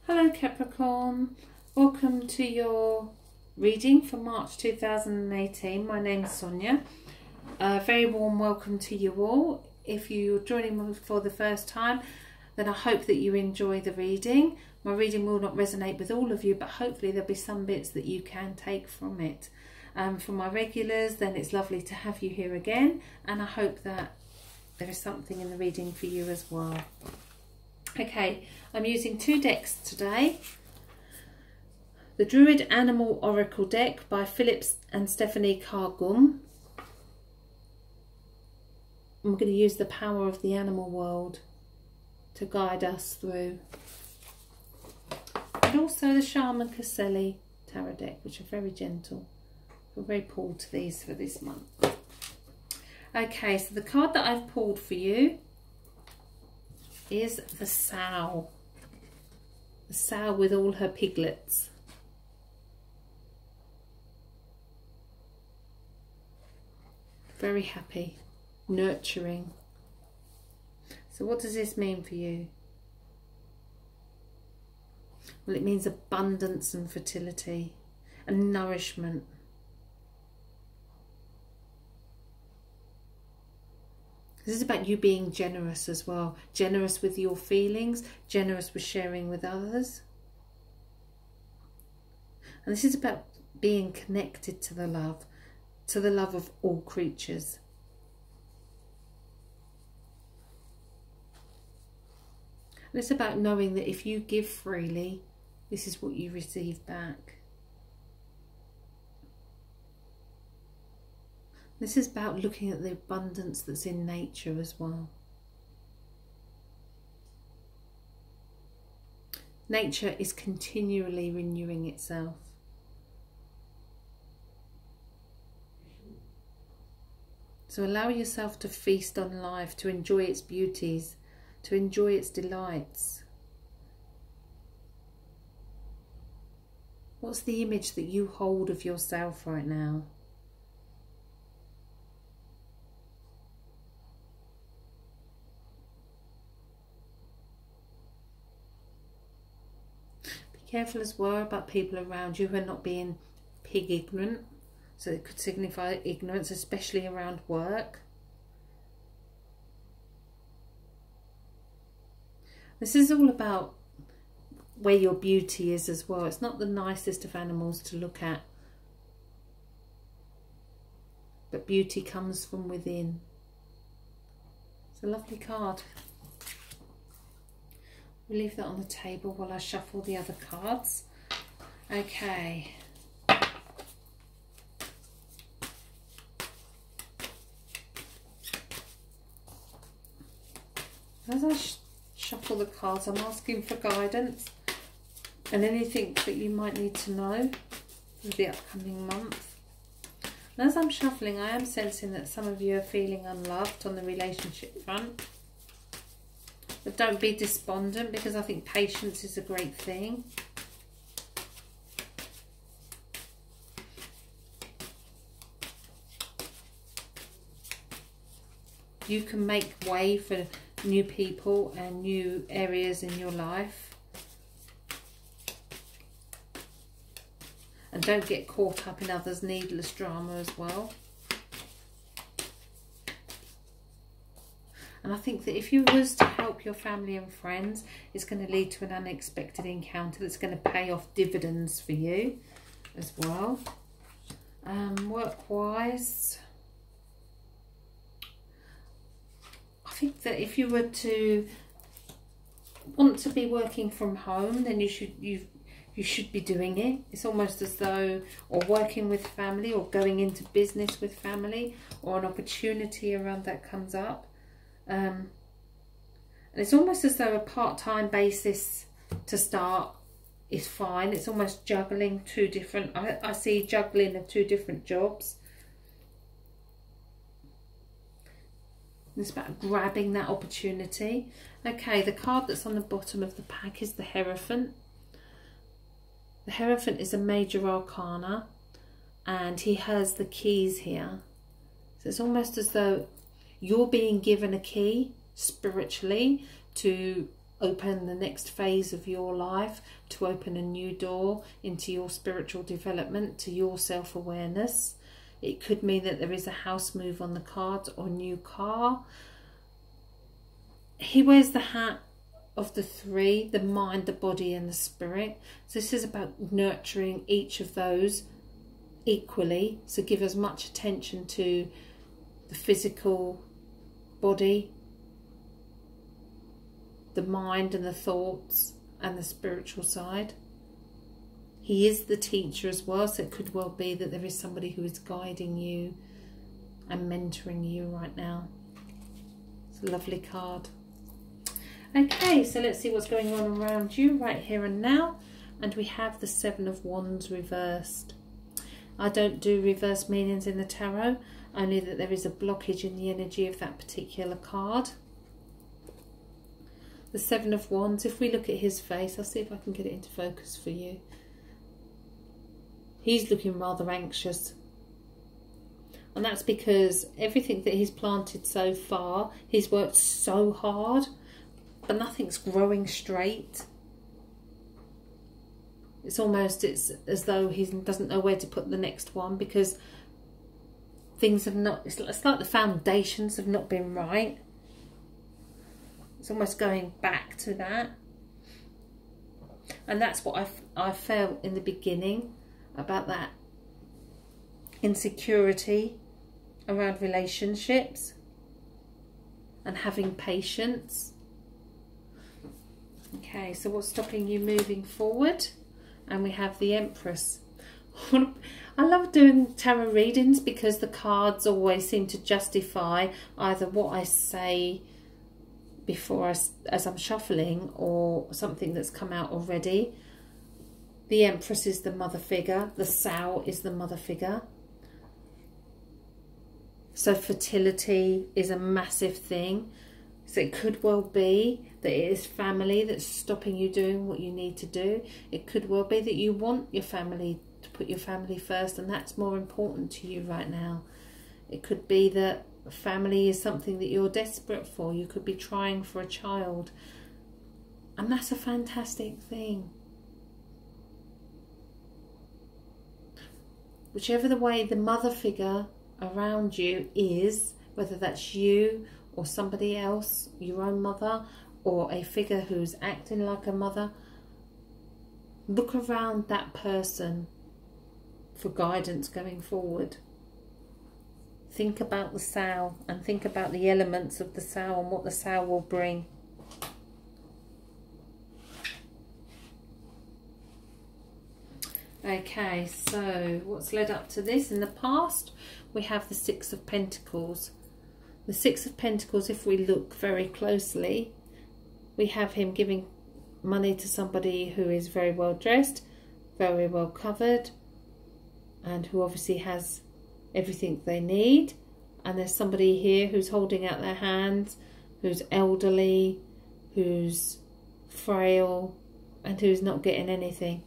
Hello Capricorn, welcome to your reading for March 2018. My name is Sonia. A very warm welcome to you all. If you're joining me for the first time, then I hope that you enjoy the reading. My reading will not resonate with all of you, but hopefully there'll be some bits that you can take from it. For my regulars, then it's lovely to have you here again, and I hope that there is something in the reading for you as well. Okay, I'm using two decks today. The Druid Animal Oracle deck by Philip and Stephanie Cargum. I'm going to use the power of the animal world to guide us through. And also the Shaman Caselli tarot deck, which are very gentle. I'm very pulled to these for this month. Okay, so the card that I've pulled for you is the sow. The sow with all her piglets. Very happy, nurturing. So what does this mean for you? Well, it means abundance and fertility and nourishment. This is about you being generous as well. Generous with your feelings, generous with sharing with others. And this is about being connected to the love of all creatures. And it's about knowing that if you give freely, this is what you receive back. This is about looking at the abundance that's in nature as well. Nature is continually renewing itself. So allow yourself to feast on life, to enjoy its beauties, to enjoy its delights. What's the image that you hold of yourself right now? Careful as well about people around you who are not being pig ignorant. So it could signify ignorance, especially around work. This is all about where your beauty is as well. It's not the nicest of animals to look at, but beauty comes from within. It's a lovely card. We'll leave that on the table while I shuffle the other cards. Okay. As I shuffle the cards, I'm asking for guidance and anything that you might need to know for the upcoming month. And as I'm shuffling, I am sensing that some of you are feeling unloved on the relationship front. But don't be despondent, because I think patience is a great thing. You can make way for new people and new areas in your life. And don't get caught up in others' needless drama as well. And I think that if you was to help your family and friends, it's going to lead to an unexpected encounter that's going to pay off dividends for you as well. Work-wise, I think that if you were to want to be working from home, then you should be doing it. It's almost as though, or working with family, or going into business with family, or an opportunity around that comes up. And it's almost as though a part-time basis to start is fine. It's almost juggling two different, I see juggling of two different jobs. It's about grabbing that opportunity. Okay, the card that's on the bottom of the pack is the Hierophant. The Hierophant is a major arcana, and he has the keys here. So it's almost as though you're being given a key spiritually to open the next phase of your life, to open a new door into your spiritual development, to your self-awareness. It could mean that there is a house move on the cards or new car. He wears the hat of the three, the mind, the body and the spirit. So this is about nurturing each of those equally. So give as much attention to the physical body, the mind and the thoughts, and the spiritual side. He is the teacher as well, so it could well be that there is somebody who is guiding you and mentoring you right now. It's a lovely card. Okay, so let's see what's going on around you right here and now. And we have the Seven of Wands reversed. I don't do reverse meanings in the tarot, only that there is a blockage in the energy of that particular card. The Seven of Wands, if we look at his face, I'll see if I can get it into focus for you. He's looking rather anxious. And that's because everything that he's planted so far, he's worked so hard, but nothing's growing straight. It's as though he doesn't know where to put the next one, because things have not, it's like the foundations have not been right. It's almost going back to that. And that's what I felt in the beginning about that insecurity around relationships and having patience. Okay, so what's stopping you moving forward? And we have the Empress. I love doing tarot readings because the cards always seem to justify either what I say before as I'm shuffling, or something that's come out already. The Empress is the mother figure. The Sow is the mother figure. So fertility is a massive thing. So it could well be that it is family that's stopping you doing what you need to do. It could well be that you want your family, to put your family first, and that's more important to you right now. It could be that family is something that you're desperate for. You could be trying for a child, and that's a fantastic thing. Whichever the way the mother figure around you is, whether that's you or somebody else, your own mother, or a figure who's acting like a mother, look around that person for guidance going forward. Think about the Sow and think about the elements of the Sow and what the Sow will bring. Okay, so what's led up to this? In the past, we have the Six of Pentacles. The Six of Pentacles, if we look very closely, we have him giving money to somebody who is very well dressed, very well covered, and who obviously has everything they need. And there's somebody here who's holding out their hands, who's elderly, who's frail, and who's not getting anything.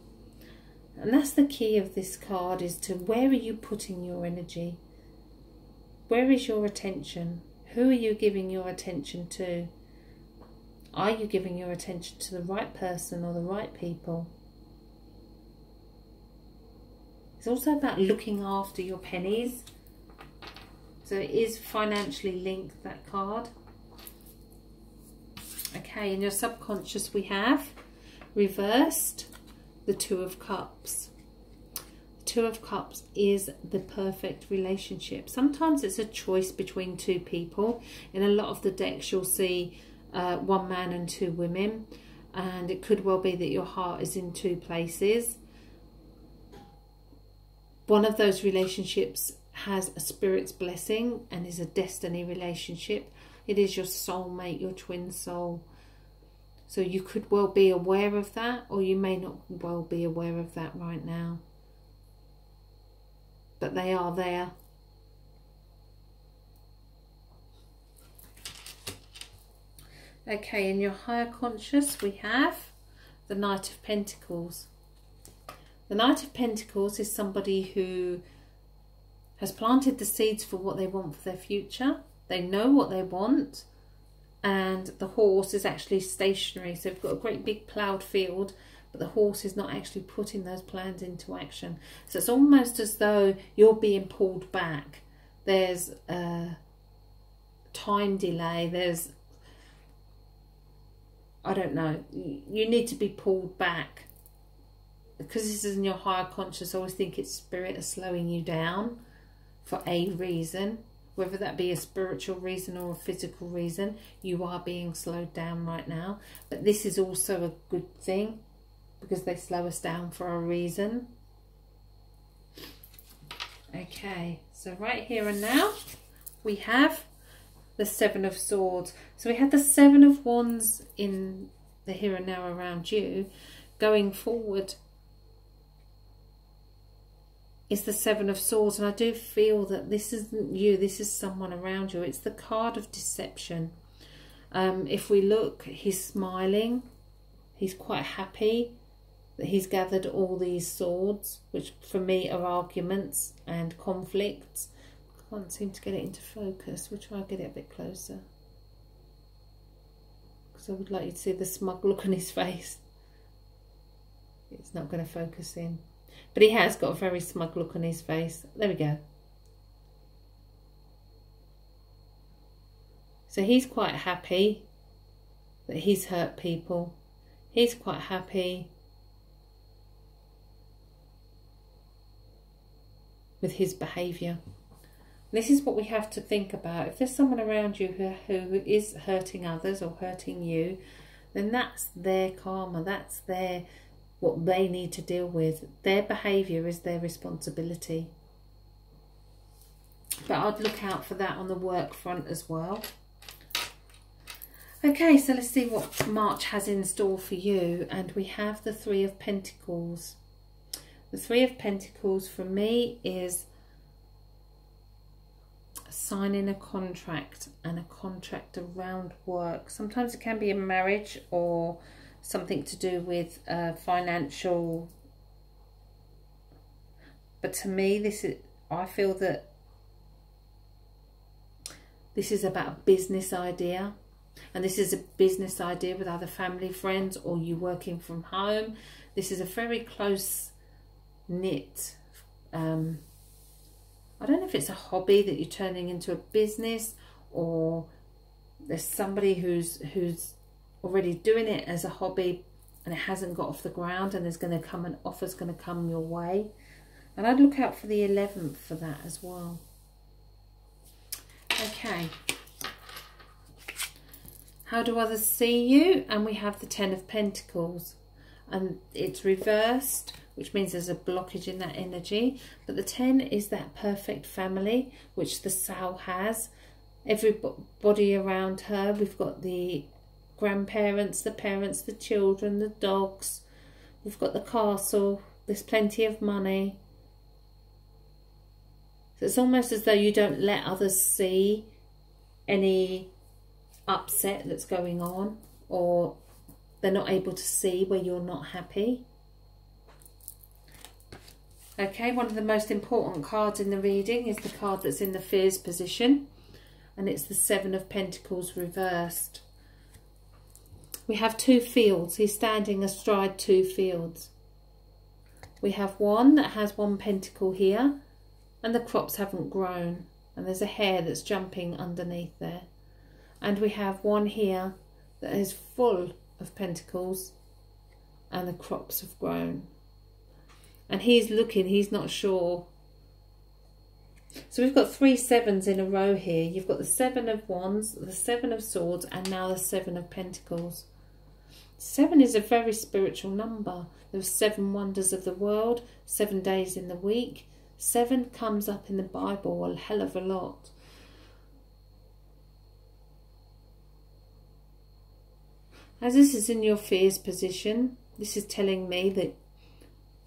And that's the key of this card, is to where are you putting your energy? Where is your attention? Who are you giving your attention to? Are you giving your attention to the right person or the right people? It's also about looking after your pennies. So it is financially linked, that card. Okay, in your subconscious we have reversed the Two of Cups. The Two of Cups is the perfect relationship. Sometimes it's a choice between two people. In a lot of the decks you'll see one man and two women, and it could well be that your heart is in two places. One of those relationships has a spirit's blessing and is a destiny relationship. It is your soulmate, your twin soul. So you could well be aware of that, or you may not well be aware of that right now. But they are there. Okay, in your higher conscious we have the Knight of Pentacles. The Knight of Pentacles is somebody who has planted the seeds for what they want for their future. They know what they want. and the horse is actually stationary. So we've got a great big ploughed field, but the horse is not actually putting those plans into action. So it's almost as though you're being pulled back. There's a time delay. There's, I don't know, you need to be pulled back. Because this is in your higher conscious, I always think it's spirit is slowing you down for a reason. Whether that be a spiritual reason or a physical reason, you are being slowed down right now. But this is also a good thing, because they slow us down for a reason. Okay, so right here and now, we have the Seven of Swords. So we had the Seven of Wands in the here and now around you. Going forward is the Seven of Swords, and I do feel that this isn't you, this is someone around you. It's the card of deception. If we look, he's smiling, he's quite happy that he's gathered all these swords, which for me are arguments and conflicts. I can't seem to get it into focus. We'll try and get it a bit closer, because I would like you to see the smug look on his face. It's not going to focus in. But he has got a very smug look on his face. There we go. So he's quite happy that he's hurt people. He's quite happy with his behaviour. This is what we have to think about. If there's someone around you who is hurting others or hurting you, then that's their karma. That's their... what they need to deal with. Their behaviour is their responsibility. But I'd look out for that on the work front as well. Okay, so let's see what March has in store for you. And we have the Three of Pentacles. The Three of Pentacles for me is signing a contract, and a contract around work. Sometimes it can be a marriage or something to do with financial, but to me this is, I feel that this is about a business idea, and this is a business idea with other family, friends, or you working from home. This is a very close knit, I don't know if it's a hobby that you're turning into a business, or there's somebody who's already doing it as a hobby and it hasn't got off the ground, and there's going to come an offer's going to come your way. And I'd look out for the 11th for that as well. Okay, how do others see you? And we have the Ten of Pentacles, and it's reversed, which means there's a blockage in that energy. But the 10 is that perfect family which the soul has. Everybody around her, we've got the grandparents, the parents, the children, the dogs, we've got the castle, there's plenty of money. So it's almost as though you don't let others see any upset that's going on, or they're not able to see where you're not happy. Okay, one of the most important cards in the reading is the card that's in the Fears position, and it's the Seven of Pentacles reversed. We have two fields. He's standing astride two fields. We have one that has one pentacle here, and the crops haven't grown, and there's a hare that's jumping underneath there. And we have one here that is full of pentacles, and the crops have grown. And he's looking, he's not sure. So we've got 3 sevens in a row here. You've got the Seven of Wands, the Seven of Swords, and now the Seven of Pentacles. 7 is a very spiritual number. There's 7 wonders of the world, 7 days in the week. 7 comes up in the Bible a hell of a lot. As this is in your Fears position, this is telling me that,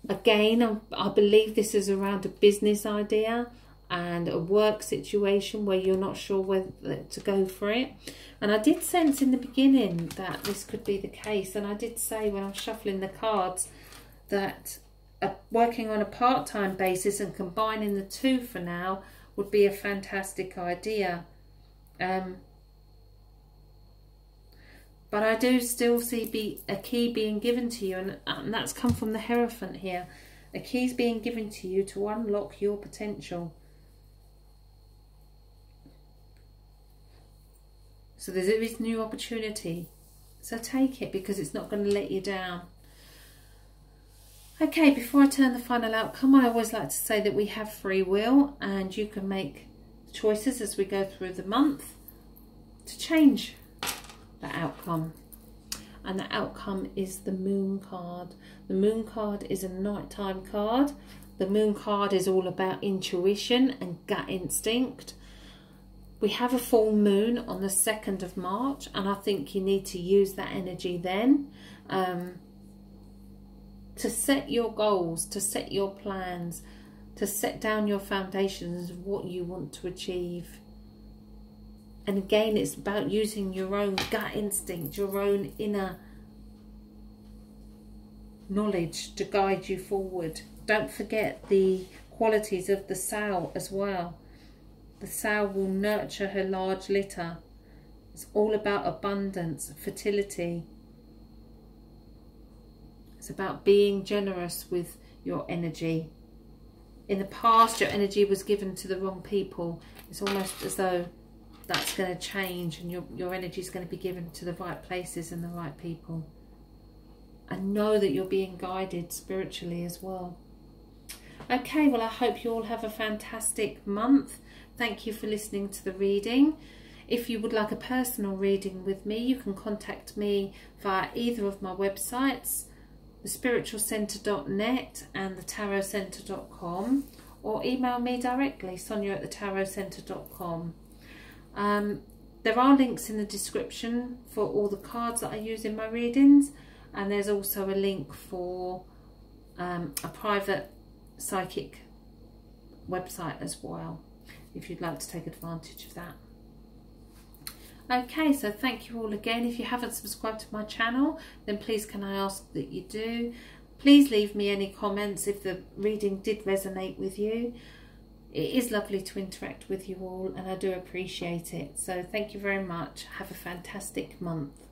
again, I believe this is around a business idea and a work situation where you're not sure whether to go for it. And I did sense in the beginning that this could be the case. And I did say when I was shuffling the cards that working on a part-time basis and combining the two for now would be a fantastic idea. But I do still see a key being given to you, and that's come from the Hierophant here. A key's being given to you to unlock your potential. So there is new opportunity. So take it, because it's not going to let you down. Okay, before I turn the final outcome, I always like to say that we have free will, and you can make choices as we go through the month to change the outcome. And the outcome is the Moon card. The Moon card is a nighttime card. The Moon card is all about intuition and gut instinct. We have a full moon on the 2nd of March, and I think you need to use that energy then to set your goals, to set your plans, to set down your foundations of what you want to achieve. And again, it's about using your own gut instinct, your own inner knowledge to guide you forward. Don't forget the qualities of the sow as well. The sow will nurture her large litter. It's all about abundance, fertility. It's about being generous with your energy. In the past, your energy was given to the wrong people. It's almost as though that's going to change, and your energy is going to be given to the right places and the right people. And know that you're being guided spiritually as well. Okay, well, I hope you all have a fantastic month. Thank you for listening to the reading. If you would like a personal reading with me, you can contact me via either of my websites, thespiritualcentre.net and thetarotcentre.com, or email me directly, sonia@thetarotcentre.com. There are links in the description for all the cards that I use in my readings, and there's also a link for a private psychic website as well, if you'd like to take advantage of that. Okay, so thank you all again. If you haven't subscribed to my channel, then please can I ask that you do. Please leave me any comments if the reading did resonate with you. It is lovely to interact with you all, and I do appreciate it. So thank you very much. Have a fantastic month.